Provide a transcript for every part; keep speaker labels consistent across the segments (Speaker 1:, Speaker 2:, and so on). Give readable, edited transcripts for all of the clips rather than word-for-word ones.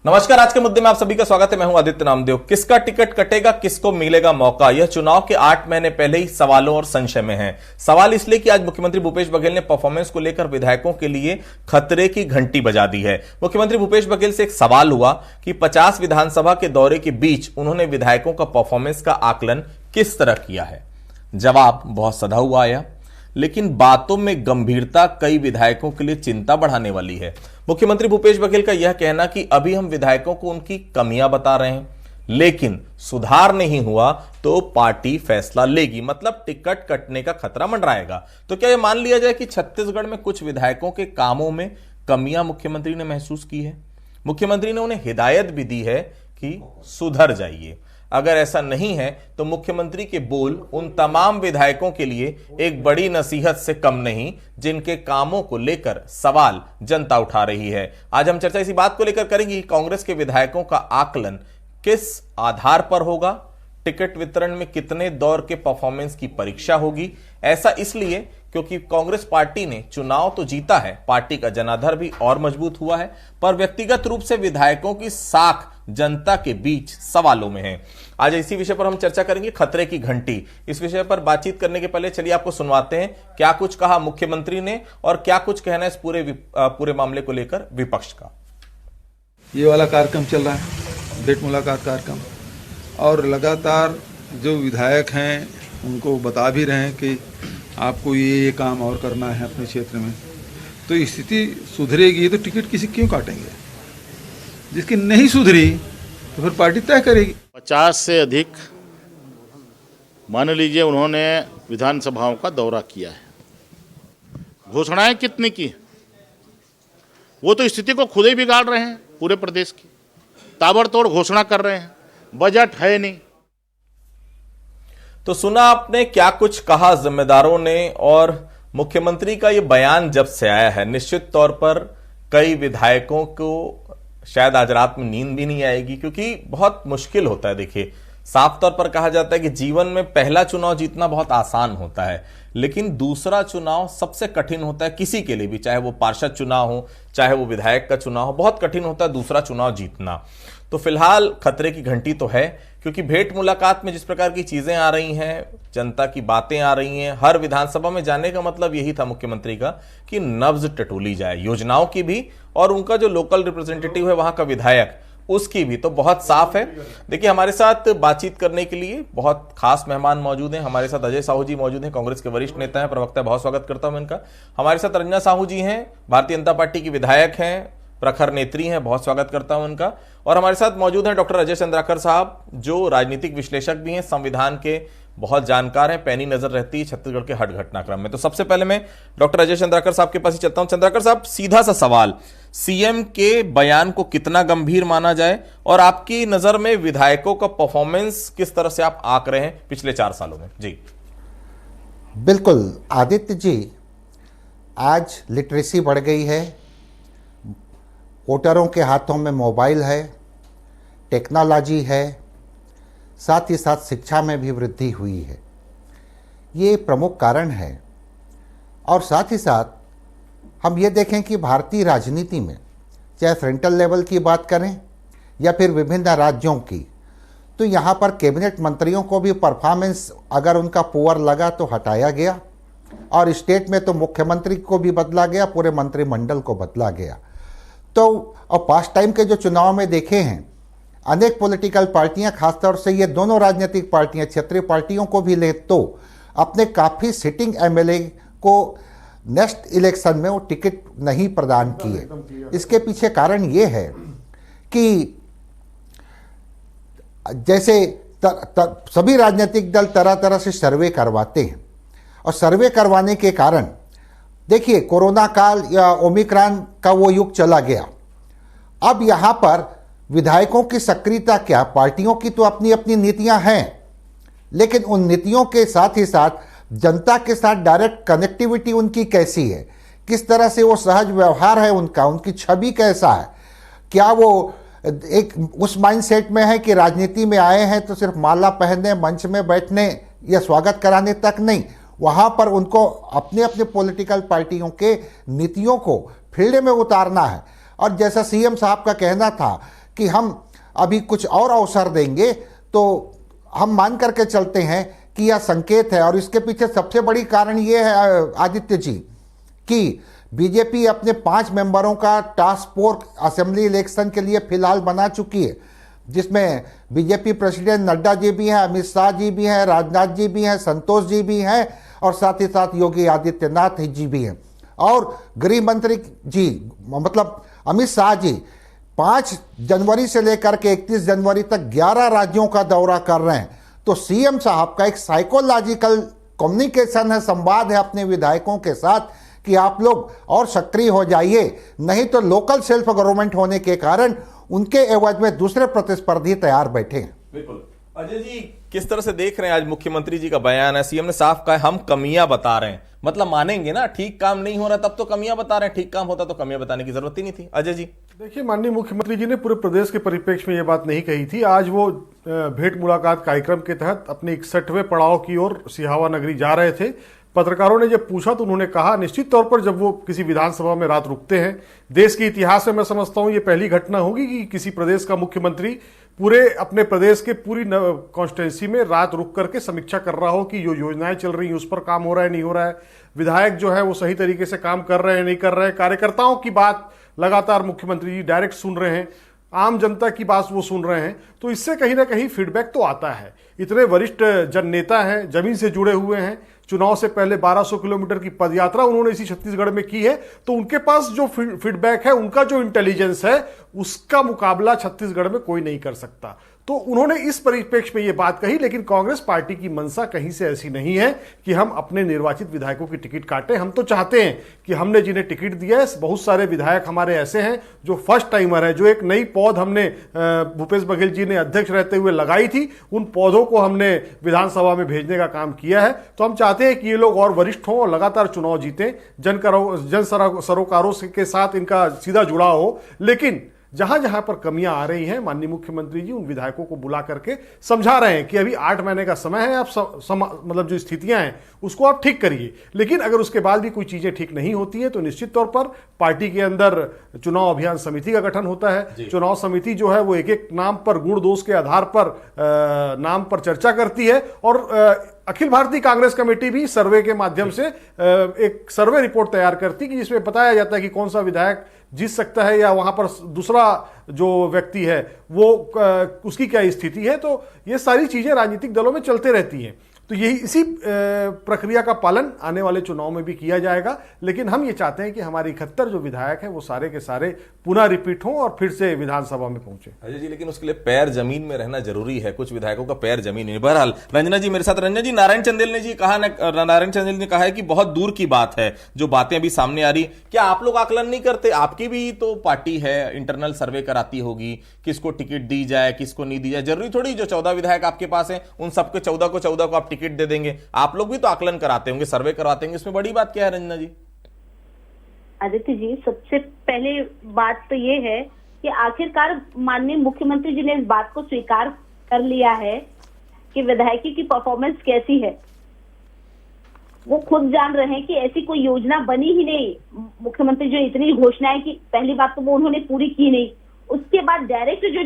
Speaker 1: नमस्कार। आज के मुद्दे में आप सभी का स्वागत है। मैं हूं आदित्य नामदेव। किसका टिकट कटेगा, किसको मिलेगा मौका, यह चुनाव के 8 महीने पहले ही सवालों और संशय में है। सवाल इसलिए कि आज मुख्यमंत्री भूपेश बघेल ने परफॉर्मेंस को लेकर विधायकों के लिए खतरे की घंटी बजा दी है। मुख्यमंत्री भूपेश बघेल से एक सवाल हुआ कि 50 विधानसभा के दौरे के बीच उन्होंने विधायकों का परफॉर्मेंस का आकलन किस तरह किया है। जवाब बहुत सधा हुआ आया, लेकिन बातों में गंभीरता कई विधायकों के लिए चिंता बढ़ाने वाली है। मुख्यमंत्री भूपेश बघेल का यह कहना कि अभी हम विधायकों को उनकी कमियां बता रहे हैं, लेकिन सुधार नहीं हुआ तो पार्टी फैसला लेगी, मतलब टिकट कटने का खतरा मंडराएगा। तो क्या यह मान लिया जाए कि छत्तीसगढ़ में कुछ विधायकों के कामों में कमियां मुख्यमंत्री ने महसूस की है? मुख्यमंत्री ने उन्हें हिदायत भी दी है कि सुधर जाइए। अगर ऐसा नहीं है तो मुख्यमंत्री के बोल उन तमाम विधायकों के लिए एक बड़ी नसीहत से कम नहीं जिनके कामों को लेकर सवाल जनता उठा रही है। आज हम चर्चा इसी बात को लेकर करेंगे कि कांग्रेस के विधायकों का आकलन किस आधार पर होगा, टिकट वितरण में कितने दौर के परफॉर्मेंस की परीक्षा होगी। ऐसा इसलिए क्योंकि कांग्रेस पार्टी ने चुनाव तो जीता है, पार्टी का जनाधार भी और मजबूत हुआ है, पर व्यक्तिगत रूप से विधायकों की साख जनता के बीच सवालों में है। आज इसी विषय पर हम चर्चा करेंगे, खतरे की घंटी। इस विषय पर बातचीत करने के पहले चलिए आपको सुनवाते हैं क्या कुछ कहा मुख्यमंत्री ने और क्या कुछ कहना है इस पूरे मामले को लेकर विपक्ष का।
Speaker 2: ये वाला कार्यक्रम चल रहा है, भेंट मुलाकात कार्यक्रम, और लगातार जो विधायक हैं उनको बता भी रहे हैं कि आपको ये काम और करना है अपने क्षेत्र में। तो स्थिति सुधरेगी तो टिकट किसी क्यों काटेंगे? जिसकी नहीं सुधरी तो फिर पार्टी तय करेगी।
Speaker 3: 50 से अधिक मान लीजिए उन्होंने विधानसभाओं का दौरा किया है। घोषणाएं कितनी की, वो तो स्थिति को खुद ही बिगाड़ रहे हैं। पूरे प्रदेश की ताबड़तोड़ घोषणा कर रहे हैं, बजट है नहीं।
Speaker 1: तो सुना आपने क्या कुछ कहा जिम्मेदारों ने, और मुख्यमंत्री का यह बयान जब से आया है निश्चित तौर पर कई विधायकों को शायद आज रात में नींद भी नहीं आएगी, क्योंकि बहुत मुश्किल होता है। देखिए, साफ तौर पर कहा जाता है कि जीवन में पहला चुनाव जीतना बहुत आसान होता है, लेकिन दूसरा चुनाव सबसे कठिन होता है किसी के लिए भी, चाहे वो पार्षद चुनाव हो, चाहे वो विधायक का चुनाव हो। बहुत कठिन होता है दूसरा चुनाव जीतना। तो फिलहाल खतरे की घंटी तो है, क्योंकि भेंट मुलाकात में जिस प्रकार की चीजें आ रही हैं, जनता की बातें आ रही हैं, हर विधानसभा में जाने का मतलब यही था मुख्यमंत्री का कि नब्ज टटोली जाए, योजनाओं की भी और उनका जो लोकल रिप्रेजेंटेटिव है वहां का विधायक उसकी भी। तो बहुत साफ है। देखिए, हमारे साथ बातचीत करने के लिए बहुत खास मेहमान मौजूद हैं। हमारे साथ अजय साहू जी मौजूद हैं, कांग्रेस के वरिष्ठ नेता हैं, प्रवक्ता। बहुत स्वागत करता हूं इनका। हमारे साथ रंजना साहू जी हैं, भारतीय जनता पार्टी की विधायक हैं, प्रखर नेत्री हैं, बहुत स्वागत करता हूं उनका। और हमारे साथ मौजूद हैं डॉक्टर अजय चंद्राकर साहब, जो राजनीतिक विश्लेषक भी हैं, संविधान के बहुत जानकार हैं, पैनी नजर रहती है छत्तीसगढ़ के हर घटनाक्रम में। तो सबसे पहले मैं डॉक्टर अजय चंद्राकर साहब के पास ही चलता हूं। चंद्राकर साहब, सीधा सा सवाल, सीएम के बयान को कितना गंभीर माना जाए और आपकी नजर में विधायकों का परफॉर्मेंस किस तरह से आप आंक रहे हैं पिछले 4 सालों में? जी
Speaker 4: बिल्कुल आदित्य जी, आज लिटरेसी बढ़ गई है, वोटरों के हाथों में मोबाइल है, टेक्नोलॉजी है, साथ ही साथ शिक्षा में भी वृद्धि हुई है। ये प्रमुख कारण है। और साथ ही साथ हम ये देखें कि भारतीय राजनीति में चाहे सेंट्रल लेवल की बात करें या फिर विभिन्न राज्यों की, तो यहाँ पर कैबिनेट मंत्रियों को भी परफॉर्मेंस अगर उनका पुअर लगा तो हटाया गया, और स्टेट में तो मुख्यमंत्री को भी बदला गया, पूरे मंत्रिमंडल को बदला गया। तो और पास्ट टाइम के जो चुनाव में देखे हैं, अनेक पॉलिटिकल पार्टियां, खासतौर से ये दोनों राजनीतिक पार्टियां, क्षेत्रीय पार्टियों को भी ले, तो अपने काफ़ी सिटिंग एमएलए को नेक्स्ट इलेक्शन में वो टिकट नहीं प्रदान किए। इसके पीछे कारण ये है कि जैसे सभी राजनीतिक दल तरह तरह से सर्वे करवाते हैं, और सर्वे करवाने के कारण देखिए कोरोना काल या ओमिक्रॉन का वो युग चला गया। अब यहाँ पर विधायकों की सक्रियता क्या, पार्टियों की तो अपनी अपनी नीतियां हैं, लेकिन उन नीतियों के साथ ही साथ जनता के साथ डायरेक्ट कनेक्टिविटी उनकी कैसी है, किस तरह से वो सहज व्यवहार है उनका, उनकी छवि कैसा है, क्या वो एक उस माइंडसेट में है कि राजनीति में आए हैं तो सिर्फ माला पहनने, मंच में बैठने या स्वागत कराने तक नहीं, वहाँ पर उनको अपने अपने पॉलिटिकल पार्टियों के नीतियों को फील्ड में उतारना है। और जैसा सीएम साहब का कहना था कि हम अभी कुछ और अवसर देंगे, तो हम मान करके चलते हैं कि यह संकेत है। और इसके पीछे सबसे बड़ी कारण ये है आदित्य जी कि बीजेपी अपने 5 मेंबरों का टास्क फोर्स असेंबली इलेक्शन के लिए फिलहाल बना चुकी है, जिसमें बीजेपी प्रेसिडेंट नड्डा जी भी हैं, अमित शाह जी भी हैं, राजनाथ जी भी हैं, संतोष जी भी हैं और साथ ही साथ योगी आदित्यनाथ जी भी हैं। और गृह मंत्री जी मतलब अमित शाह जी 5 जनवरी से लेकर के 31 जनवरी तक 11 राज्यों का दौरा कर रहे हैं। तो सीएम साहब का एक साइकोलॉजिकल कम्युनिकेशन है, संवाद है अपने विधायकों के साथ कि आप लोग और सक्रिय हो जाइए, नहीं तो लोकल सेल्फ गवर्नमेंट होने के कारण उनके एवज में दूसरे प्रतिस्पर्धी तैयार बैठे हैं।
Speaker 1: बिल्कुल। अजय जी, किस तरह से देख रहे हैं आज मुख्यमंत्री जी का बयान है? सीएम ने साफ कहा हम कमियां बता रहे हैं, मतलब मानेंगे ना, ठीक काम नहीं हो रहा तब तो कमियां बता रहे हैं, ठीक काम होता तो कमियां बताने की जरूरत ही नहीं थी। अजय जी
Speaker 5: देखिए, माननीय मुख्यमंत्री जी ने पूरे प्रदेश के परिप्रेक्ष्य में यह बात नहीं कही थी। आज वो भेंट मुलाकात कार्यक्रम के तहत अपने 61वें पड़ाव की ओर सिहावा नगरी जा रहे थे। पत्रकारों ने जब पूछा तो उन्होंने कहा, निश्चित तौर पर जब वो किसी विधानसभा में रात रुकते हैं, देश के इतिहास में मैं समझता हूं ये पहली घटना होगी कि किसी प्रदेश का मुख्यमंत्री पूरे अपने प्रदेश के पूरी कॉन्स्टिट्यूंसी में रात रुक करके समीक्षा कर रहा हो कि जो योजनाएं चल रही हैं उस पर काम हो रहा है नहीं हो रहा है, विधायक जो है वो सही तरीके से काम कर रहे हैं नहीं कर रहे हैं, कार्यकर्ताओं की बात लगातार मुख्यमंत्री जी डायरेक्ट सुन रहे हैं, आम जनता की बात वो सुन रहे हैं। तो इससे कहीं ना कहीं फीडबैक तो आता है। इतने वरिष्ठ जन नेता हैं, जमीन से जुड़े हुए हैं, चुनाव से पहले 1200 किलोमीटर की पदयात्रा उन्होंने इसी छत्तीसगढ़ में की है, तो उनके पास जो फीडबैक है, उनका जो इंटेलिजेंस है, उसका मुकाबला छत्तीसगढ़ में कोई नहीं कर सकता। तो उन्होंने इस परिप्रेक्ष्य में ये बात कही। लेकिन कांग्रेस पार्टी की मंशा कहीं से ऐसी नहीं है कि हम अपने निर्वाचित विधायकों की टिकट काटें। हम तो चाहते हैं कि हमने जिन्हें टिकट दिया है, बहुत सारे विधायक हमारे ऐसे हैं जो फर्स्ट टाइमर है, जो एक नई पौध हमने भूपेश बघेल जी ने अध्यक्ष रहते हुए लगाई थी, उन पौधों को हमने विधानसभा में भेजने का काम किया है। तो हम चाहते हैं कि ये लोग और वरिष्ठ हों और लगातार चुनाव जीतें, जन सरोकारों के साथ इनका सीधा जुड़ाव हो। लेकिन जहां जहां पर कमियां आ रही हैं, माननीय मुख्यमंत्री जी उन विधायकों को बुला करके समझा रहे हैं कि अभी 8 महीने का समय है, आप मतलब जो स्थितियां हैं उसको आप ठीक करिए। लेकिन अगर उसके बाद भी कोई चीजें ठीक नहीं होती है तो निश्चित तौर पर पार्टी के अंदर चुनाव अभियान समिति का गठन होता है। चुनाव समिति जो है वो एक एक नाम पर, गुण दोष के आधार पर नाम पर चर्चा करती है। और अखिल भारतीय कांग्रेस कमेटी भी सर्वे के माध्यम से एक सर्वे रिपोर्ट तैयार करती है कि जिसमें बताया जाता है कि कौन सा विधायक जीत सकता है या वहां पर दूसरा जो व्यक्ति है वो उसकी क्या स्थिति है। तो ये सारी चीजें राजनीतिक दलों में चलते रहती हैं। तो यही इसी प्रक्रिया का पालन आने वाले चुनाव में भी किया जाएगा। लेकिन हम ये चाहते हैं कि हमारे 71 जो विधायक हैं वो सारे के सारे पुनः रिपीट हों और फिर से विधानसभा में पहुंचे।
Speaker 1: अजय जी, लेकिन उसके लिए पैर जमीन में रहना जरूरी है। कुछ विधायकों का पैर जमीन नहीं। बहरहाल रंजना जी मेरे साथ। रंजना जी, नारायण चंदेल ने कहा है कि बहुत दूर की बात है जो बातें अभी सामने आ रही। क्या आप लोग आकलन नहीं करते? आपकी भी तो पार्टी है, इंटरनल सर्वे कराती होगी, किसको टिकट दी जाए किसको नहीं दी जाए। जरूरी थोड़ी जो 14 विधायक आपके पास हैं उन सबके 14 को आप टिकट दे देंगे। आप लोग भी तो आकलन कराते होंगे, सर्वे करवाते होंगे। इसमें बड़ी बात क्या है रंजना जी?
Speaker 6: आदित्य जी, सबसे पहले बात तो ये है कि आखिरकार माननीय मुख्यमंत्री जी ने इस बात को स्वीकार कर लिया है कि विधायकी की परफॉर्मेंस कैसी है। वो खुद जान रहे हैं कि ऐसी कोई योजना बनी ही नहीं। मुख्यमंत्री जो इतनी घोषणाएं की, पहली बात तो वो उन्होंने पूरी की नहीं। उसके बाद डायरेक्ट जो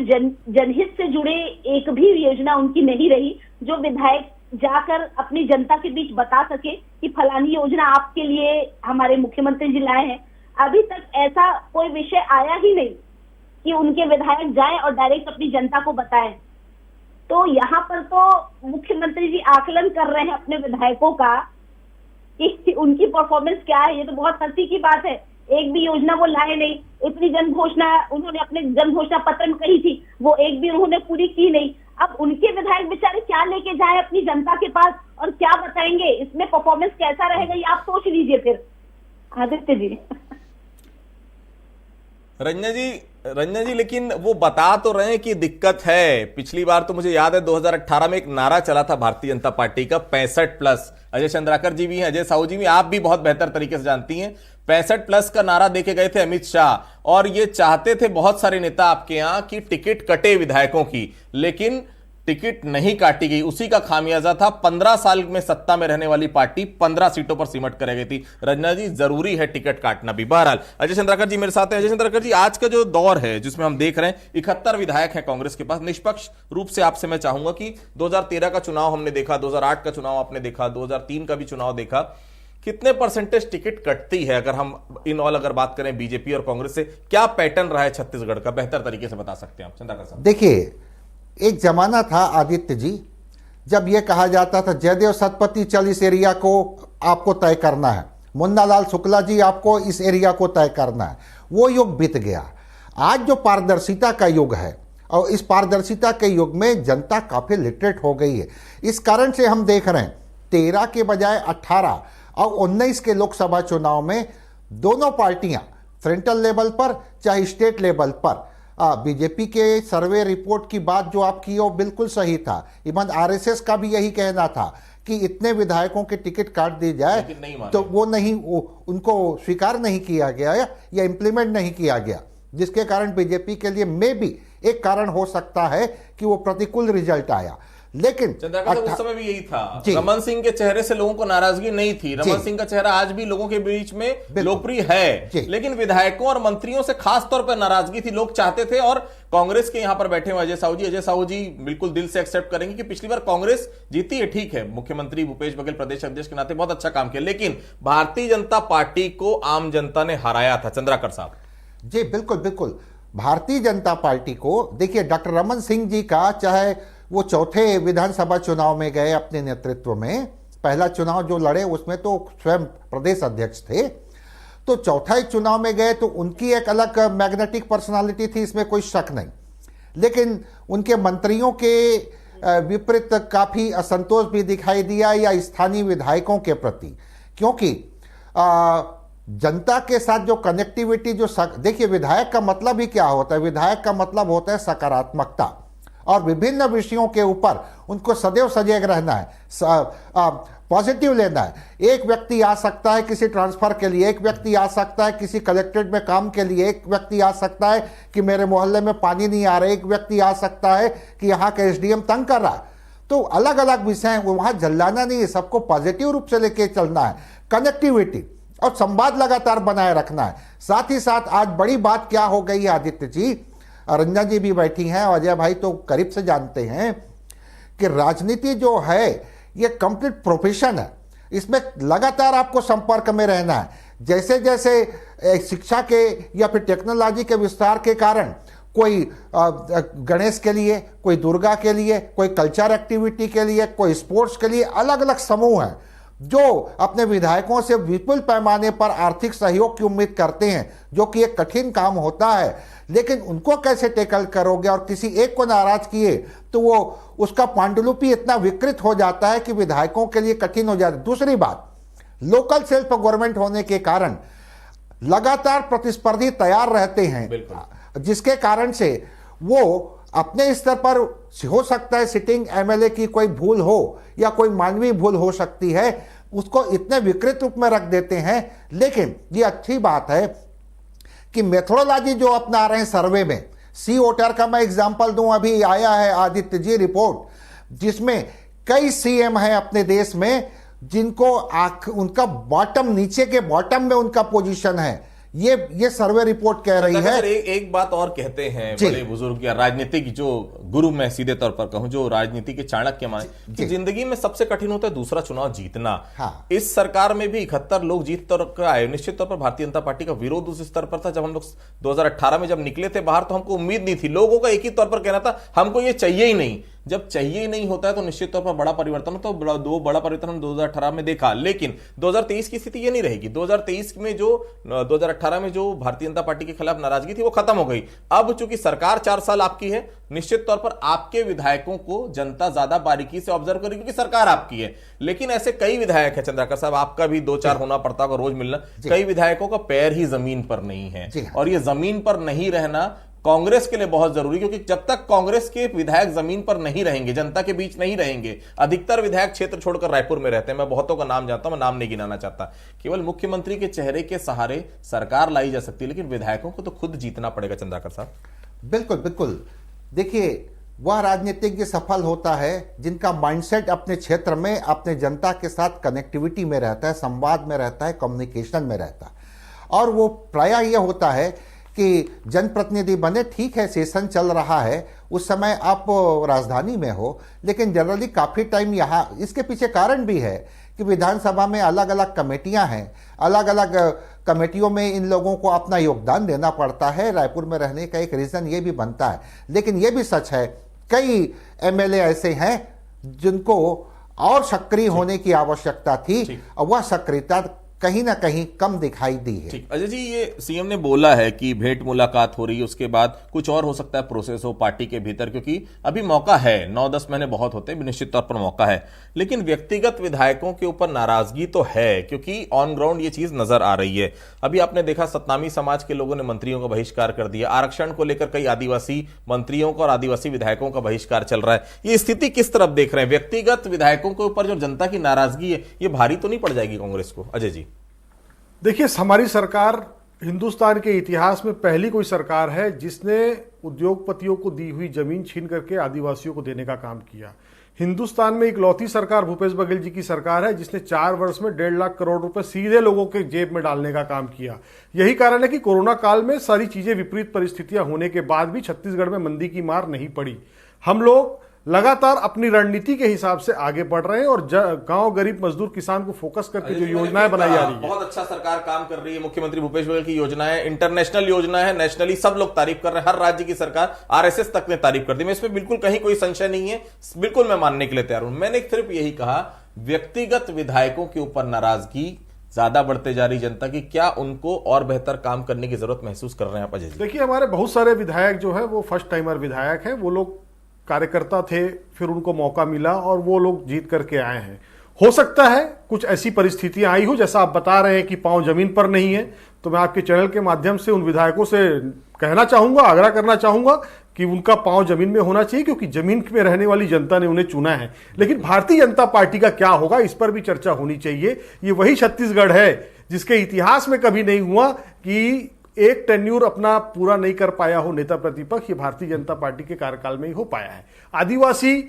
Speaker 6: जनहित से जुड़े एक भी योजना उनकी नहीं रही जो विधायक जाकर अपनी जनता के बीच बता सके कि फलानी योजना आपके लिए हमारे मुख्यमंत्री जी लाए हैं। अभी तक ऐसा कोई विषय आया ही नहीं कि उनके विधायक जाएं और डायरेक्ट अपनी जनता को बताएं। तो यहाँ पर तो मुख्यमंत्री जी आकलन कर रहे हैं अपने विधायकों का कि उनकी परफॉर्मेंस क्या है। ये तो बहुत हंसी की बात है। एक भी योजना वो लाए नहीं। इतनी जन घोषणा उन्होंने अपने जन घोषणा पत्र में कही थी, वो एक भी उन्होंने पूरी की नहीं। अब उनके विधायक बेचारे क्या लेके जाए अपनी जनता के पास और क्या बताएंगे? इसमें परफॉर्मेंस कैसा रहेगा ये आप सोच लीजिए फिर आदित्य जी।
Speaker 1: रंजना जी, लेकिन वो बता तो रहे हैं कि दिक्कत है। पिछली बार तो मुझे याद है 2018 में एक नारा चला था भारतीय जनता पार्टी का 65+। अजय चंद्राकर जी भी हैं, अजय साहू जी भी, आप भी बहुत बेहतर तरीके से जानती हैं। 65+ का नारा देके गए थे अमित शाह और ये चाहते थे बहुत सारे नेता आपके यहां कि टिकट कटे विधायकों की। लेकिन टिकट नहीं काटी गई, उसी का खामियाजा था। 15 साल में सत्ता में रहने वाली पार्टी 15 सीटों पर सिमट कर रह गई थी। रंजना जी, जरूरी है टिकट काटना भी। बहरहाल अजय चंद्राकर जी मेरे साथ हैं। अजय चंद्राकर जी, आज का जो दौर है जिसमें हम देख रहे हैं 71 विधायक हैं कांग्रेस के पास, निष्पक्ष रूप से आपसे मैं चाहूंगा कि 2013 का चुनाव हमने देखा, 2008 का चुनाव आपने देखा, 2003 का भी चुनाव देखा, कितने परसेंटेज टिकट कटती है? अगर हम इन ऑल अगर बात करें बीजेपी और कांग्रेस से, क्या पैटर्न रहा है छत्तीसगढ़ का? बेहतर तरीके से बता सकते हैं आप चंद्राकर साहब।
Speaker 4: देखिए, एक जमाना था आदित्य जी, जब यह कहा जाता था जयदेव सतपति चल इस एरिया को आपको तय करना है, मुन्ना लाल शुक्ला जी आपको इस एरिया को तय करना है। वो युग बीत गया। आज जो पारदर्शिता का युग है, और इस पारदर्शिता के युग में जनता काफी लिटरेट हो गई है। इस कारण से हम देख रहे हैं 13 के बजाय 18 और 19 के लोकसभा चुनाव में दोनों पार्टियां सेंट्रल लेवल पर चाहे स्टेट लेवल पर, बीजेपी के सर्वे रिपोर्ट की बात जो आप की वो बिल्कुल सही था। इवन आरएसएस का भी यही कहना था कि इतने विधायकों के टिकट काट दी जाए, तो वो उनको स्वीकार नहीं किया गया या इंप्लीमेंट नहीं किया गया, जिसके कारण बीजेपी के लिए मे भी एक कारण हो सकता है कि वो प्रतिकूल रिजल्ट आया। लेकिन
Speaker 1: उस समय भी यही था, रमन सिंह के चेहरे से लोगों को नाराजगी नहीं थी। रमन सिंह का चेहरा आज भी लोगों के बीच में लोकप्रिय है, लेकिन विधायकों और मंत्रियों से खास तौर पर नाराजगी थी। लोग चाहते थे, और कांग्रेस के यहां पर बैठे हुए अजय साहू जी बिल्कुल दिल से एक्सेप्ट करेंगे कि पिछली बार कांग्रेस जीती है, ठीक है, मुख्यमंत्री भूपेश बघेल प्रदेश अध्यक्ष के नाते बहुत अच्छा काम किया, लेकिन भारतीय जनता पार्टी को आम जनता ने हराया था। चंद्राकर साहब
Speaker 4: जी, बिल्कुल बिल्कुल, भारतीय जनता पार्टी को देखिए, डॉक्टर रमन सिंह जी का चाहे वो चौथे विधानसभा चुनाव में गए अपने नेतृत्व में, पहला चुनाव जो लड़े उसमें तो स्वयं प्रदेश अध्यक्ष थे, तो चौथा चुनाव में गए तो उनकी एक अलग मैग्नेटिक पर्सनालिटी थी, इसमें कोई शक नहीं। लेकिन उनके मंत्रियों के विपरीत काफी असंतोष भी दिखाई दिया, या स्थानीय विधायकों के प्रति, क्योंकि जनता के साथ जो कनेक्टिविटी देखिए, विधायक का मतलब ही क्या होता है? विधायक का मतलब होता है सकारात्मकता, और विभिन्न विषयों के ऊपर उनको सदैव सजग रहना है, पॉजिटिव लेना है। एक व्यक्ति आ सकता है किसी ट्रांसफर के लिए, एक व्यक्ति आ सकता है किसी कलेक्ट्रेट में काम के लिए, एक व्यक्ति आ सकता है कि मेरे मोहल्ले में पानी नहीं आ रहा है, एक व्यक्ति आ सकता है कि यहाँ का एसडीएम तंग कर रहा है। तो अलग अलग विषय हैं, वहां जल्लाना नहीं है, सबको पॉजिटिव रूप से लेके चलना है, कनेक्टिविटी और संवाद लगातार बनाए रखना है। साथ ही साथ आज बड़ी बात क्या हो गई है आदित्य जी, रंजना जी भी बैठी हैं, अजय भाई तो करीब से जानते हैं कि राजनीति जो है ये कंप्लीट प्रोफेशन है, इसमें लगातार आपको संपर्क में रहना है। जैसे जैसे शिक्षा के या फिर टेक्नोलॉजी के विस्तार के कारण कोई गणेश के लिए, कोई दुर्गा के लिए, कोई कल्चर एक्टिविटी के लिए, कोई स्पोर्ट्स के लिए अलग अलग समूह हैं जो अपने विधायकों से विपुल पैमाने पर आर्थिक सहयोग की उम्मीद करते हैं, जो कि एक कठिन काम होता है। लेकिन उनको कैसे टैकल करोगे, और किसी एक को नाराज किए तो वो उसका पांडुलिपि इतना विकृत हो जाता है कि विधायकों के लिए कठिन हो जाता है। दूसरी बात, लोकल सेल्फ गवर्नमेंट होने के कारण लगातार प्रतिस्पर्धी तैयार रहते हैं, जिसके कारण से वो अपने स्तर पर हो सकता है सिटिंग एमएलए की कोई भूल हो या कोई मानवीय भूल हो सकती है, उसको इतने विकृत रूप में रख देते हैं। लेकिन ये अच्छी बात है कि मेथोडोलॉजी जो अपना रहे हैं सर्वे में, सी वोटर का मैं एग्जांपल दूं, अभी आया है आदित्य जी रिपोर्ट, जिसमें कई सीएम हैं अपने देश में जिनको उनका बॉटम, नीचे के बॉटम में उनका पोजीशन है। ये सर्वे रिपोर्ट कह रही है।
Speaker 1: एक बात और कहते हैं बड़े बुजुर्ग या राजनीतिक जो गुरु, मैं सीधे तौर पर कहूं, जो राजनीति के चाणक्य माने कि जिंदगी में सबसे कठिन होता है दूसरा चुनाव जीतना।
Speaker 4: हाँ।
Speaker 1: इस सरकार में भी 71 लोग जीत तौर आए। निश्चित तौर पर भारतीय जनता पार्टी का विरोध उस स्तर पर था। जब हम लोग 2018 में जब निकले थे बाहर, तो हमको उम्मीद नहीं थी, लोगों का एक ही तौर पर कहना था हमको ये चाहिए ही नहीं। जब चाहिए ही नहीं होता है तो निश्चित तौर पर बड़ा परिवर्तन होता है। तो बड़ा परिवर्तन हम 2018 में देखा, लेकिन 2023 की स्थिति ये नहीं रहेगी। 2023 में जो 2018 में जो भारतीय जनता पार्टी के खिलाफ नाराजगी थी वो खत्म हो गई। अब चूंकि सरकार 4 साल आपकी है, निश्चित तौर पर आपके विधायकों को जनता ज्यादा बारीकी से ऑब्जर्व करेगी क्योंकि सरकार आपकी है। लेकिन ऐसे कई विधायक हैं चंद्राकर साहब, आपका भी 2-4 होना पड़ता होगा रोज मिलना, कई विधायकों का पैर ही जमीन पर नहीं है, और ये जमीन पर नहीं रहना कांग्रेस के लिए बहुत जरूरी, क्योंकि जब तक कांग्रेस के विधायक जमीन पर नहीं रहेंगे, जनता के बीच नहीं रहेंगे, अधिकतर विधायक क्षेत्र छोड़कर रायपुर में रहते हैं, मैं बहुतों का नाम जानता हूं, मैं नाम नहीं गिनाना चाहता, केवल मुख्यमंत्री के चेहरे के सहारे सरकार लाई जा सकती है, लेकिन विधायकों को तो खुद जीतना पड़ेगा। चंद्राकर साहब
Speaker 4: बिल्कुल बिल्कुल, देखिए वह राजनीतिज्ञ सफल होता है जिनका माइंडसेट अपने क्षेत्र में अपने जनता के साथ कनेक्टिविटी में रहता है, संवाद में रहता है, कम्युनिकेशन में रहता है। और वो प्रायः यह होता है कि जनप्रतिनिधि बने, ठीक है सेशन चल रहा है, उस समय आप राजधानी में हो, लेकिन जनरली काफ़ी टाइम यहाँ, इसके पीछे कारण भी है कि विधानसभा में अलग अलग कमेटियां हैं, अलग अलग कमेटियों में इन लोगों को अपना योगदान देना पड़ता है। रायपुर में रहने का एक रीज़न ये भी बनता है। लेकिन ये भी सच है कई एमएलए ऐसे हैं जिनको और सक्रिय होने की आवश्यकता थी और वह सक्रियता कहीं ना कहीं कम दिखाई दी है।
Speaker 1: ठीक, अजय जी, ये सीएम ने बोला है कि भेंट मुलाकात हो रही है, उसके बाद कुछ और हो सकता है प्रोसेस हो पार्टी के भीतर, क्योंकि अभी मौका है, 9-10 महीने बहुत होते हैं, निश्चित तौर पर मौका है। लेकिन व्यक्तिगत विधायकों के ऊपर नाराजगी तो है, क्योंकि ऑन ग्राउंड ये चीज नजर आ रही है। अभी आपने देखा सतनामी समाज के लोगों ने मंत्रियों का बहिष्कार कर दिया, आरक्षण को लेकर कई आदिवासी मंत्रियों का और आदिवासी विधायकों का बहिष्कार चल रहा है। ये स्थिति किस तरफ देख रहे हैं? व्यक्तिगत विधायकों के ऊपर जो जनता की नाराजगी है, ये भारी तो नहीं पड़ जाएगी कांग्रेस को? अजय जी,
Speaker 5: देखिए, हमारी सरकार हिंदुस्तान के इतिहास में पहली कोई सरकार है जिसने उद्योगपतियों को दी हुई जमीन छीन करके आदिवासियों को देने का काम किया। हिंदुस्तान में इकलौती सरकार भूपेश बघेल जी की सरकार है जिसने 4 वर्ष में 1.5 लाख करोड़ रुपए सीधे लोगों के जेब में डालने का काम किया। यही कारण है कि कोरोना काल में सारी चीजें विपरीत परिस्थितियां होने के बाद भी छत्तीसगढ़ में मंदी की मार नहीं पड़ी। हम लोग लगातार अपनी रणनीति के हिसाब से आगे बढ़ रहे हैं और गांव गरीब मजदूर किसान को फोकस करके जो योजनाएं बनाई जा रही है,
Speaker 1: बहुत अच्छा सरकार काम कर रही है। मुख्यमंत्री भूपेश बघेल की योजनाएं इंटरनेशनल योजना है, नेशनली सब लोग तारीफ कर रहे हैं, हर राज्य की सरकार, आरएसएस तक ने तारीफ कर दी। मैं इसमें बिल्कुल कहीं कोई संशय नहीं है, बिल्कुल मैं मानने के लिए तैयार हूं। मैंने सिर्फ यही कहा, व्यक्तिगत विधायकों के ऊपर नाराजगी ज्यादा बढ़ते जा रही जनता की, क्या उनको और बेहतर काम करने की जरूरत महसूस कर रहे हैं आप अजय जी?
Speaker 5: देखिए, हमारे बहुत सारे विधायक जो है वो फर्स्ट टाइमर विधायक हैं। वो लोग कार्यकर्ता थे, फिर उनको मौका मिला और वो लोग जीत करके आए हैं। हो सकता है कुछ ऐसी परिस्थितियां आई हो, जैसा आप बता रहे हैं कि पांव जमीन पर नहीं है, तो मैं आपके चैनल के माध्यम से उन विधायकों से कहना चाहूंगा, आग्रह करना चाहूंगा कि उनका पांव जमीन में होना चाहिए, क्योंकि जमीन में रहने वाली जनता ने उन्हें चुना है। लेकिन भारतीय जनता पार्टी का क्या होगा, इस पर भी चर्चा होनी चाहिए। ये वही छत्तीसगढ़ है जिसके इतिहास में कभी नहीं हुआ कि एक टेन्यूर अपना पूरा नहीं कर पाया हो नेता प्रतिपक्ष। ये भारतीय जनता पार्टी के कार्यकाल में ही हो पाया है। आदिवासी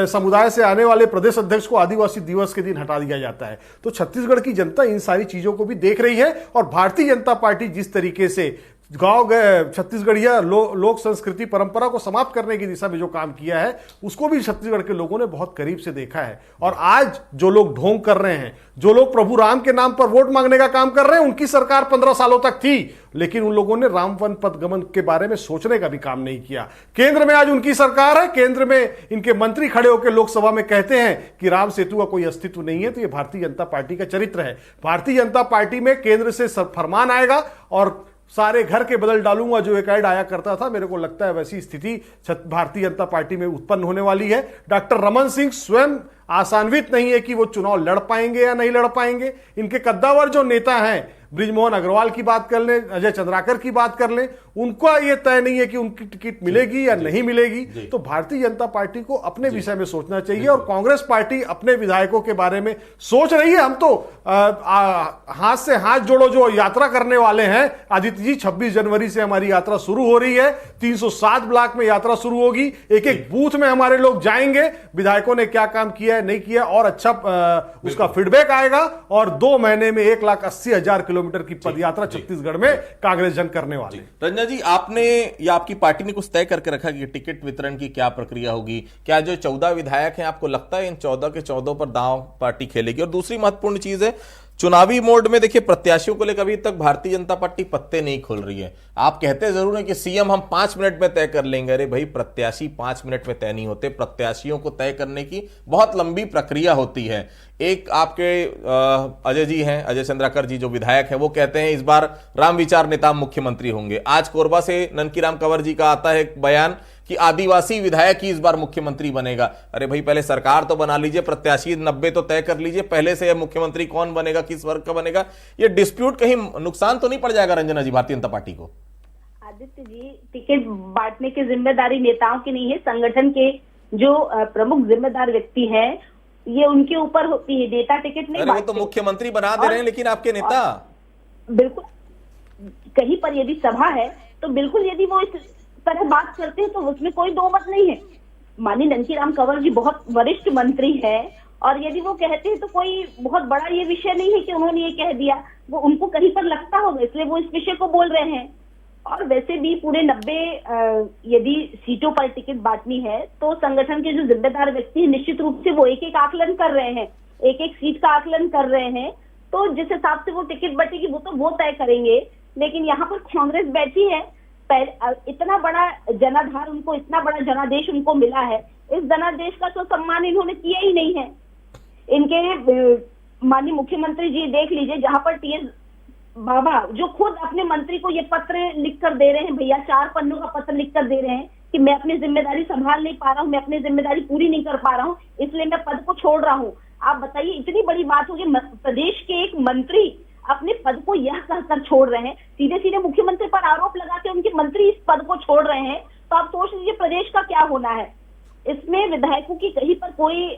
Speaker 5: समुदाय से आने वाले प्रदेश अध्यक्ष को आदिवासी दिवस के दिन हटा दिया जाता है। तो छत्तीसगढ़ की जनता इन सारी चीजों को भी देख रही है और भारतीय जनता पार्टी जिस तरीके से गांव छत्तीसगढ़िया लोक संस्कृति परंपरा को समाप्त करने की दिशा में जो काम किया है, उसको भी छत्तीसगढ़ के लोगों ने बहुत करीब से देखा है। और आज जो लोग ढोंग कर रहे हैं, जो लोग प्रभु राम के नाम पर वोट मांगने का काम कर रहे हैं, उनकी सरकार 15 सालों तक थी, लेकिन उन लोगों ने राम वन पथ गमन के बारे में सोचने का भी काम नहीं किया। केंद्र में आज उनकी सरकार है, केंद्र में इनके मंत्री खड़े होकर लोकसभा में कहते हैं कि राम सेतु का कोई अस्तित्व नहीं है। तो ये भारतीय जनता पार्टी का चरित्र है। भारतीय जनता पार्टी में केंद्र से फरमान आएगा और सारे घर के बदल डालूंगा जो एक ऐड आया करता था, मेरे को लगता है वैसी स्थिति भारतीय जनता पार्टी में उत्पन्न होने वाली है। डॉक्टर रमन सिंह स्वयं आशान्वित नहीं है कि वो चुनाव लड़ पाएंगे या नहीं लड़ पाएंगे। इनके कद्दावर जो नेता हैं, बृजमोहन अग्रवाल की बात कर लें, अजय चंद्राकर की बात कर लें, उनका यह तय नहीं है कि उनकी टिकट मिलेगी या नहीं मिलेगी। तो भारतीय जनता पार्टी को अपने विषय में सोचना चाहिए और कांग्रेस पार्टी अपने विधायकों के बारे में सोच रही है। हम तो हाथ से हाथ जोड़ो जो यात्रा करने वाले हैं आदित्य जी, 26 जनवरी से हमारी यात्रा शुरू हो रही है। 307 ब्लॉक में यात्रा शुरू होगी, एक एक बूथ में हमारे लोग जाएंगे, विधायकों ने क्या काम किया है नहीं किया और अच्छा उसका फीडबैक आएगा। और 2 महीने में 1,80,000 किलोमीटर की पदयात्रा छत्तीसगढ़ में कांग्रेस जन करने वाले।
Speaker 1: रंजना जी, आपने या आपकी पार्टी ने कुछ तय करके रखा कि टिकट वितरण की क्या प्रक्रिया होगी? क्या जो 14 विधायक हैं, आपको लगता है इन 14 के 14 पर दांव पार्टी खेलेगी? और दूसरी महत्वपूर्ण चीज है, चुनावी मोड में देखिए प्रत्याशियों को लेकर अभी तक भारतीय जनता पार्टी पत्ते नहीं खोल रही है। आप कहते जरूर हैं कि सीएम हम 5 मिनट में तय कर लेंगे। अरे भाई, प्रत्याशी 5 मिनट में तय नहीं होते। प्रत्याशियों को तय करने की बहुत लंबी प्रक्रिया होती है। एक आपके अजय जी हैं, अजय चंद्राकर जी जो विधायक हैं, वो कहते हैं इस बार राम विचार नेता मुख्यमंत्री होंगे। आज कोरबा से ननकीराम कंवर जी का आता है एक बयान कि आदिवासी विधायक ही इस बार मुख्यमंत्री बनेगा। अरे भाई, पहले सरकार तो बना लीजिए, प्रत्याशी 90 तो तय कर लीजिए, पहले से मुख्यमंत्री कौन बनेगा, किस वर्ग का बनेगा। ये डिस्प्यूट कहीं नुकसान तो नहीं पड़ जाएगा रंजना जी भारतीय जनता पार्टी को?
Speaker 6: आदित्य जी, टिकट बांटने की जिम्मेदारी नेताओं की नहीं है, संगठन के जो प्रमुख जिम्मेदार व्यक्ति हैं ये उनके ऊपर होती है। नेता टिकट नहीं,
Speaker 1: वो तो मुख्यमंत्री बना दे रहे हैं, लेकिन आपके नेता
Speaker 6: बिल्कुल कहीं पर यदि सभा है तो बिल्कुल यदि वो इस तरह बात करते हैं तो उसमें कोई दो मत नहीं है। माननीय नंदीराम कंवर जी बहुत वरिष्ठ मंत्री है, और यदि वो कहते हैं तो कोई बहुत बड़ा ये विषय नहीं है कि उन्होंने ये कह दिया, वो उनको कहीं पर लगता होगा इसलिए वो इस विषय को बोल रहे हैं। और वैसे भी पूरे 90 यदि सीटों पर टिकट बांटनी है तो संगठन के जो जिम्मेदार व्यक्ति हैं निश्चित रूप से वो एक एक आकलन कर रहे हैं, एक एक सीट का आकलन कर रहे हैं, तो जिस हिसाब से वो टिकट बटेगी वो तो वो तय करेंगे। लेकिन यहाँ पर कांग्रेस बैठी है, इतना बड़ा जनाधार उनको, इतना बड़ा जनादेश उनको मिला है, इस जनादेश का तो सम्मान इन्होंने किया ही नहीं है। इनके माननीय मुख्यमंत्री जी देख लीजिए, जहां पर टीएस बाबा जो खुद अपने मंत्री को ये पत्र लिख कर दे रहे हैं, भैया 4 पन्नों का पत्र लिख कर दे रहे हैं कि मैं अपनी जिम्मेदारी संभाल नहीं पा रहा हूँ, मैं अपनी जिम्मेदारी पूरी नहीं कर पा रहा हूँ, इसलिए मैं पद को छोड़ रहा हूँ। आप बताइए, इतनी बड़ी बात होगी, प्रदेश के एक मंत्री अपने पद को यह कहकर छोड़ रहे हैं, सीधे सीधे मुख्यमंत्री पर आरोप लगा के उनके मंत्री इस पद को छोड़ रहे हैं, तो आप सोच लीजिए प्रदेश का क्या होना है। इसमें विधायकों की कहीं पर कोई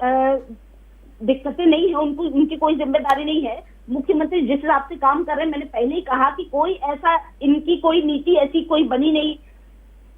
Speaker 6: दिक्कतें नहीं है, उनकी कोई जिम्मेदारी नहीं है। मुख्यमंत्री जिस हिसाब से काम कर रहे हैं, मैंने पहले ही कहा कि कोई ऐसा, इनकी कोई नीति ऐसी कोई बनी नहीं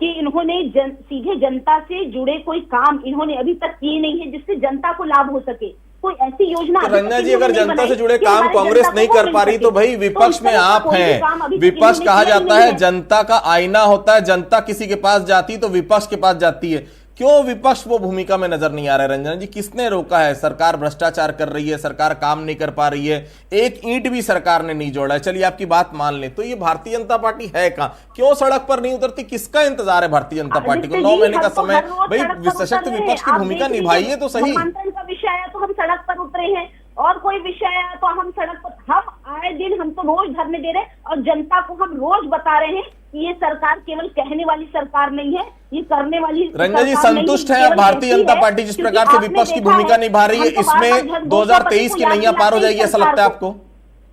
Speaker 6: कि इन्होंने सीधे जनता से जुड़े कोई काम इन्होंने अभी तक किए नहीं है जिससे जनता को लाभ हो सके। कोई ऐसी योजना
Speaker 1: तो रंजना जी, अगर जनता से जुड़े काम कांग्रेस नहीं कर पा रही तो भाई विपक्ष में आप हैं। विपक्ष कहा जाता है जनता का आईना होता है, जनता किसी के पास जाती तो विपक्ष के पास जाती है। क्यों विपक्ष वो भूमिका में नजर नहीं आ रहा है रंजना जी? किसने रोका है? सरकार भ्रष्टाचार कर रही है, सरकार काम नहीं कर पा रही है, एक ईंट भी सरकार ने नहीं जोड़ा है। चलिए आपकी बात मान ले, तो ये भारतीय जनता पार्टी है कहां? क्यों सड़क पर नहीं उतरती? किसका इंतजार है भारतीय जनता पार्टी को? 9 महीने का समय, भाई सशक्त विपक्ष की भूमिका निभाइए तो सही।
Speaker 6: का विषय है तो हम सड़क पर उतरे हैं, और कोई विषय है तो हम सड़क पर, हम आए दिन, हम तो रोज धरने दे रहे हैं, और जनता को हम रोज बता रहे हैं कि ये सरकार केवल कहने वाली सरकार नहीं है, ये करने वाली।
Speaker 1: रंजना जी, संतुष्ट है भारतीय जनता पार्टी जिस प्रकार से विपक्ष की भूमिका निभा रही है? इसमें 2023 की नैया पार हो जाएगी ऐसा लगता है आपको?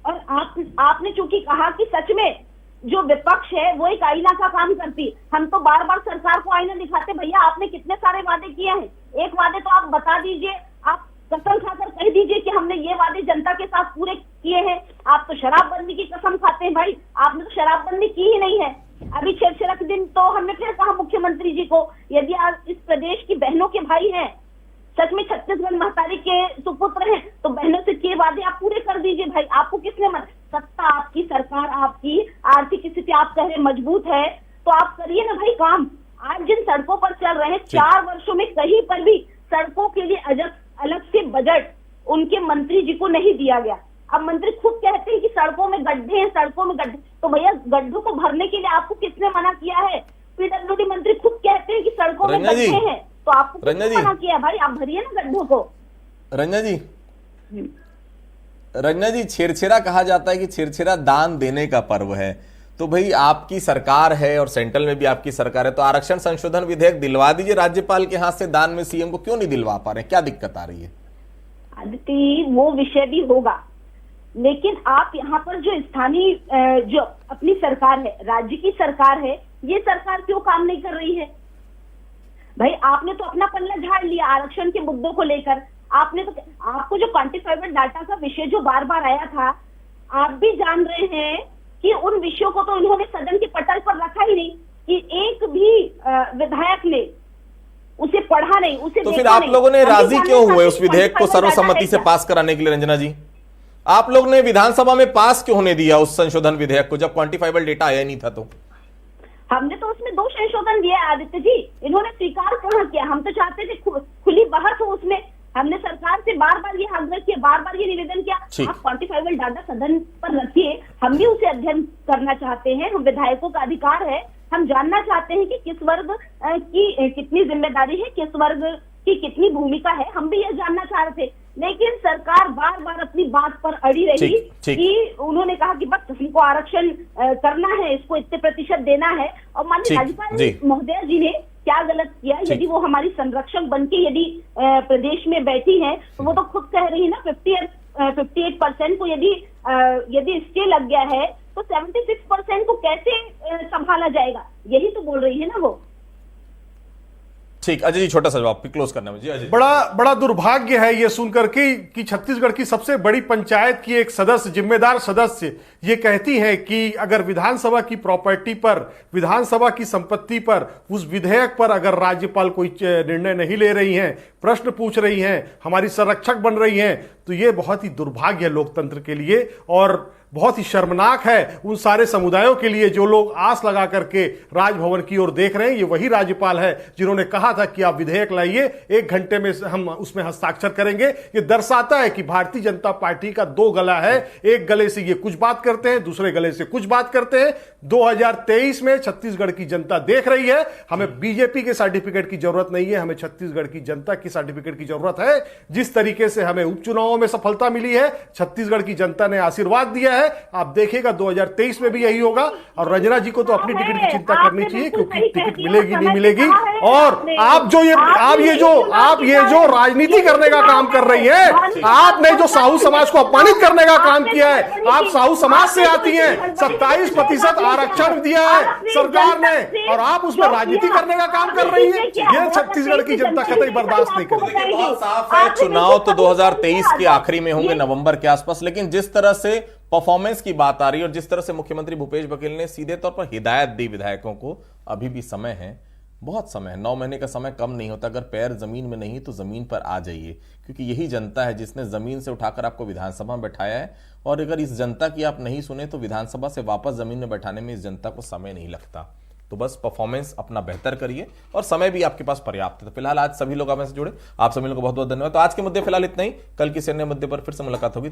Speaker 6: और आपने चूंकि कहा कि सच में जो विपक्ष है वो एक आईना का काम करती, हम तो बार बार सरकार को आईना दिखाते। भैया आपने कितने सारे वादे किए हैं, एक वादे तो आप बता दीजिए, आप कसम खाकर कह दीजिए कि हमने ये वादे जनता के साथ पूरे किए हैं। आप तो शराबबंदी की कसम खाते हैं, भाई आपने तो शराबबंदी की ही नहीं है। अभी छेरछेरा के दिन तो हमने फिर कहा मुख्यमंत्री जी को, यदि आप इस प्रदेश की बहनों के भाई हैं, सच में छत्तीसगढ़ महतारी के सुपुत्र हैं, तो बहनों से किए वादे आप पूरे कर दीजिए। भाई आपको किसने सत्ता आपकी, सरकार आपकी, आर्थिक स्थिति आप कह रहे मजबूत है, तो आप करिए ना भाई काम। आज जिन सड़कों पर चल रहे हैं, 4 वर्षों में कहीं पर भी सड़कों के लिए अलग से बजट उनके मंत्री जी को नहीं दिया गया। अब मंत्री खुद कहते हैं कि सड़कों में गड्ढे हैं, सड़कों में गड्ढे, तो भैया गड्ढों को भरने के लिए आपको किसने मना किया है? पीडब्ल्यूडी मंत्री खुद कहते हैं कि सड़कों में गड्ढे हैं, तो आपको किसने मना किया? भाई आप भरिए ना गड्ढों को।
Speaker 1: रंजना जी, छेरछेरा कहा जाता है कि छेरछेरा दान देने का पर्व है, तो भाई आपकी सरकार है और सेंट्रल में भी आपकी सरकार है, तो आरक्षण संशोधन विधेयक दिलवा दीजिए राज्यपाल के हाथ से दान में। सीएम को क्यों नहीं दिलवा पा रहे? क्या दिक्कत आ रही है?
Speaker 6: आदित्य, वो विषय भी होगा, लेकिन आप यहाँ पर जो स्थानीय जो अपनी सरकार है, राज्य की सरकार है, ये सरकार क्यों काम नहीं कर रही है? भाई आपने तो अपना पल्ला झाड़ लिया आरक्षण के मुद्दों को लेकर। आपने तो, आपको जो क्वांटिफाइबल डाटा का विषय जो बार बार आया था, आप भी जान रहे हैं कि उन विषयों को तो इन्होंने सदन के पटल पर रखा ही नहीं, कि एक भी विधायक ने उसे पढ़ा नहीं, उसे
Speaker 1: तो फिर आप लोगों ने राजी क्यों हुए उस विधेयक को सर्वसम्मति से पास कराने के लिए? रंजना जी, आप लोग ने विधानसभा में पास क्यों होने दिया उस संशोधन विधेयक को, जब क्वांटिफाइबल डेटा आया नहीं था? तो
Speaker 6: हमने तो उसमें 2 संशोधन दिए आदित्य जी, इन्होंने स्वीकार कहाँ किया? हम तो चाहते थे खुली बहस हो उसमें। हमने सरकार से बार बार ये आग्रह किया, बार बार ये निवेदन किया, आप क्वांटिफाइबल डाटा सदन पर रखिए, हम भी उसे अध्ययन करना चाहते हैं, हम विधायकों का अधिकार है, हम जानना चाहते हैं कि किस वर्ग की कितनी जिम्मेदारी है, किस वर्ग की कितनी भूमिका है, हम भी यह जानना चाह रहे थे। लेकिन सरकार बार बार अपनी बात पर अड़ी रही कि उन्होंने कहा कि बस हमको आरक्षण करना है, इसको इतने प्रतिशत देना है। और माननीय राज्यपाल महोदया जी ने क्या गलत किया? यदि वो हमारी संरक्षक बनके यदि प्रदेश में बैठी हैं, तो वो तो खुद कह रही है ना 58% को यदि स्टे लग गया है, तो 76% को कैसे संभाला जाएगा? यही तो बोल रही है ना वो।
Speaker 1: ठीक, अजय जी छोटा सा जवाब क्लोज करने में जी। अजय
Speaker 5: बड़ा दुर्भाग्य है ये सुनकर के कि छत्तीसगढ़ की सबसे बड़ी पंचायत की एक सदस्य, जिम्मेदार सदस्य, ये कहती है कि अगर विधानसभा की प्रॉपर्टी पर, विधानसभा की संपत्ति पर, उस विधेयक पर अगर राज्यपाल कोई निर्णय नहीं ले रही हैं, प्रश्न पूछ रही हैं, हमारी संरक्षक बन रही हैं, तो ये बहुत ही दुर्भाग्य है लोकतंत्र के लिए और बहुत ही शर्मनाक है उन सारे समुदायों के लिए जो लोग आस लगा करके राजभवन की ओर देख रहे हैं। ये वही राज्यपाल है जिन्होंने कहा था कि आप विधेयक लाइए, 1 घंटे में हम उसमें हस्ताक्षर करेंगे। ये दर्शाता है कि भारतीय जनता पार्टी का 2 गला है, एक गले से ये कुछ बात करते हैं, दूसरे गले से कुछ बात करते हैं। 2023 में छत्तीसगढ़ की जनता देख रही है, हमें बीजेपी के सर्टिफिकेट की जरूरत नहीं है, हमें छत्तीसगढ़ की जनता की सर्टिफिकेट की जरूरत है। जिस तरीके से हमें उपचुनावों में सफलता मिली है, छत्तीसगढ़ की जनता ने आशीर्वाद दिया है, आप देखिएगा 2023 में भी यही होगा। और रंजना जी को तो अपनी टिकट की चिंता करनी चाहिए क्योंकि टिकट मिलेगी नहीं मिलेगी। और आप ये जो राजनीति करने का काम कर रही है, आपने जो साहू समाज को अपमानित करने का काम किया है, आप साहू समाज से आती हैं, 27% आरक्षण दिया है सरकार ने और आप उसमें राजनीति करने का काम कर रही है। ये छत्तीसगढ़ की जनता कतई बर्दाश्त नहीं करेगी।
Speaker 1: बहुत साफ है, चुनाव तो 2023 के आखिरी में होंगे, नवंबर के आसपास, लेकिन जिस तरह से परफॉर्मेंस की बात आ रही है और जिस तरह से मुख्यमंत्री भूपेश बघेल ने सीधे तौर पर हिदायत दी विधायकों को, अभी भी समय है, बहुत समय है, 9 महीने का समय कम नहीं होता। अगर पैर जमीन में नहीं तो जमीन पर आ जाइए, क्योंकि यही जनता है जिसने जमीन से उठाकर आपको विधानसभा में बैठाया है। और अगर इस जनता की आप नहीं सुने तो विधानसभा से वापस जमीन में बैठाने में इस जनता को समय नहीं लगता। तो बस परफॉर्मेंस अपना बेहतर करिए और समय भी आपके पास पर्याप्त है। तो फिलहाल आज सभी लोग आपसे जुड़े, आप सभी लोगों को बहुत बहुत धन्यवाद। तो आज के मुद्दे फिलहाल इतना ही, कल किसी अन्य मुद्दे पर फिर से मुलाकात होगी।